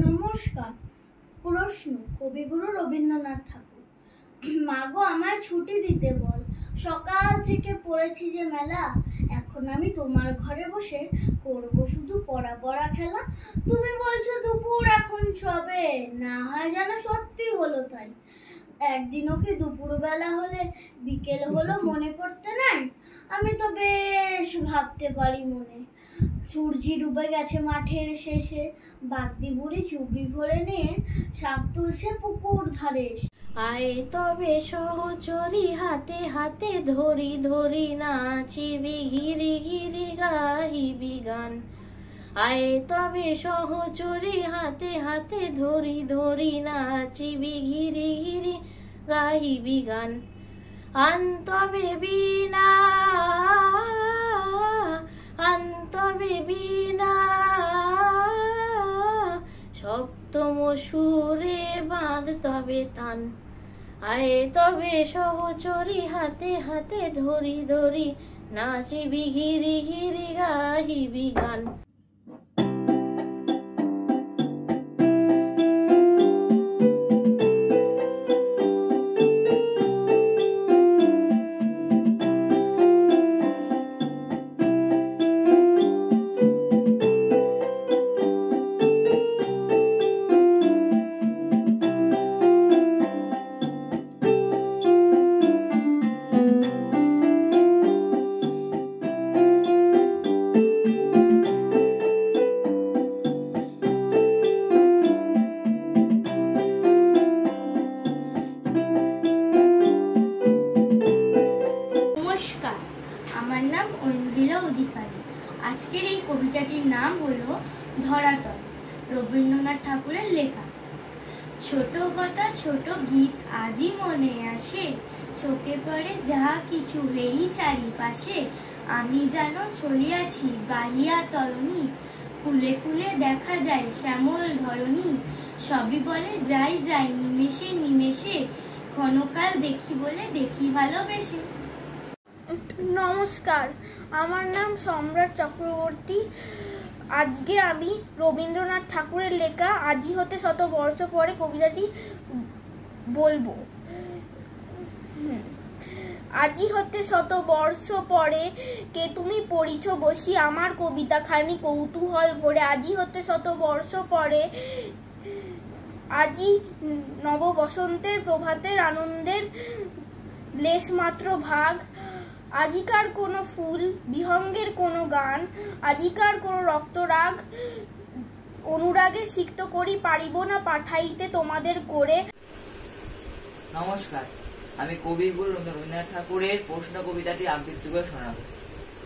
নমস্কার। প্রশ্ন, কবিগুরু রবীন্দ্রনাথ ঠাকুর। মাগো আমায় ছুটি দিতে বল, সকাল থেকে পড়েছি যে মেলা। এখন আমি তোমার ঘরে বসে করব শুধু পড়া পড়া খেলা। তুমি বলছো দুপুর এখন সবে, না হয় যেন সত্যি হলো তাই। একদিনও কি দুপুর বেলা হলে বিকেল হলো মনে করতে নাই? আমি তো বেশ ভাবতে পারি মনে। সূর্যি ডুবে গেছে মাঠের শেষে, বাগদি বুড়ি চুবড়ি ভরে নিয়ে শাক তুলছে পুকুর ধারে। আয় তবে সহচরি হাতে হাতে ধরি ধরি নাচিবি ঘিরি ঘিরি গাহিবি গান। আয় তবে সহচরি হাতে হাতে ধরি ধরি নাচিবি ঘিরি ঘিরি গাহিবি গান। আনতবে বীণা আনতবে বীণা সপ্তম সুরে বাঁধ তবে তান। আয় তবে সহচরি হাতে হাতে ধরি ধরি নাচিবি ঘিরি ঘিরি গাহিবি গান। নমস্কার, আমার নাম অঞ্জিলা অধিকারী। আজকের এই কবিতাটির নাম হলো ধরাতল, রবীন্দ্রনাথ ঠাকুরের লেখা। ছোট কথা ছোট গীত আজই মনে আসে, চোখে পড়ে যাহা কিছু হেরি চারিপাশে। আমি যেন চলিয়াছি বাহিয়া তরণী, কুলে কুলে দেখা যায় শ্যামল ধরণী। সবই বলে যাই যাই নিমেষে নিমেষে, ক্ষণকাল দেখি বলে দেখি ভালোবেসে। নমস্কার, আমার নাম সম্রাট চক্রবর্তী। আজকে আমি রবীন্দ্রনাথ ঠাকুরের লেখা আদি হতে শত বর্ষ পরে কবিতাটি বলবো। আজি হতে শত বর্ষ পরে কে তুমি পড়িছ বসি আমার কবিতা খানি কৌতূহল ভরে। আজি হতে শত বর্ষ পরে আজি নব বসন্তের প্রভাতের আনন্দের লেশ মাত্র ভাগ। আজিকার কোনো ফুল বিহঙ্গের কোনো গান, আজিকার কোনো রক্তরাগ অনুরাগে সিক্ত করি পারিব না পাঠাইতে তোমাদের করে। নমস্কার, আমি কবিগুরু রবীন্দ্রনাথ ঠাকুরের প্রশ্ন কবিতাটি আবৃত্তি করে শোনাবো।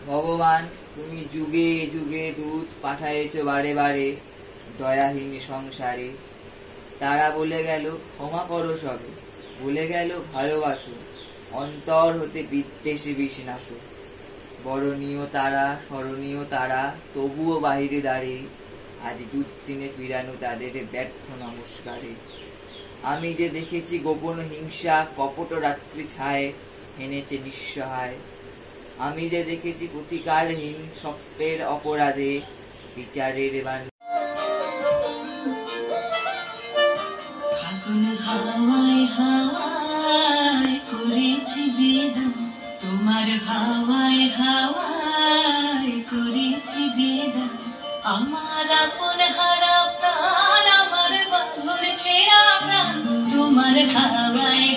ভগবান তুমি যুগে যুগে দূত পাঠাইছ বারে বারে দয়াহীন সংসারে। তারা বলে গেল ক্ষমা করো সবে, বলে গেল ভালোবাসো, অন্তর হতে বিদ্বেষে বিষ্ণাস। বরণীয় তারা স্মরণীয় তারা তবুও বাহিরে দাঁড়ে, আজ দুদিনে ফিরানো তাদের ব্যর্থ নমস্কারে। আমি যে দেখেছি গোপন হিংসা কপট রাত্রি ছায় হেনেছে নিঃসহায়। আমি যে দেখেছি প্রতিকারহীন শক্তের অপরাধে বিচারের বান। হাওয়ায় হাওয়ায় করেছি যে দাম, তোমার হাওয়ায় হাওয়ায় করেছি যে দাম। আমার আপন হারা প্রাণ, আমার বাঁধন ছেঁড়া প্রাণ, তোমার হাওয়ায়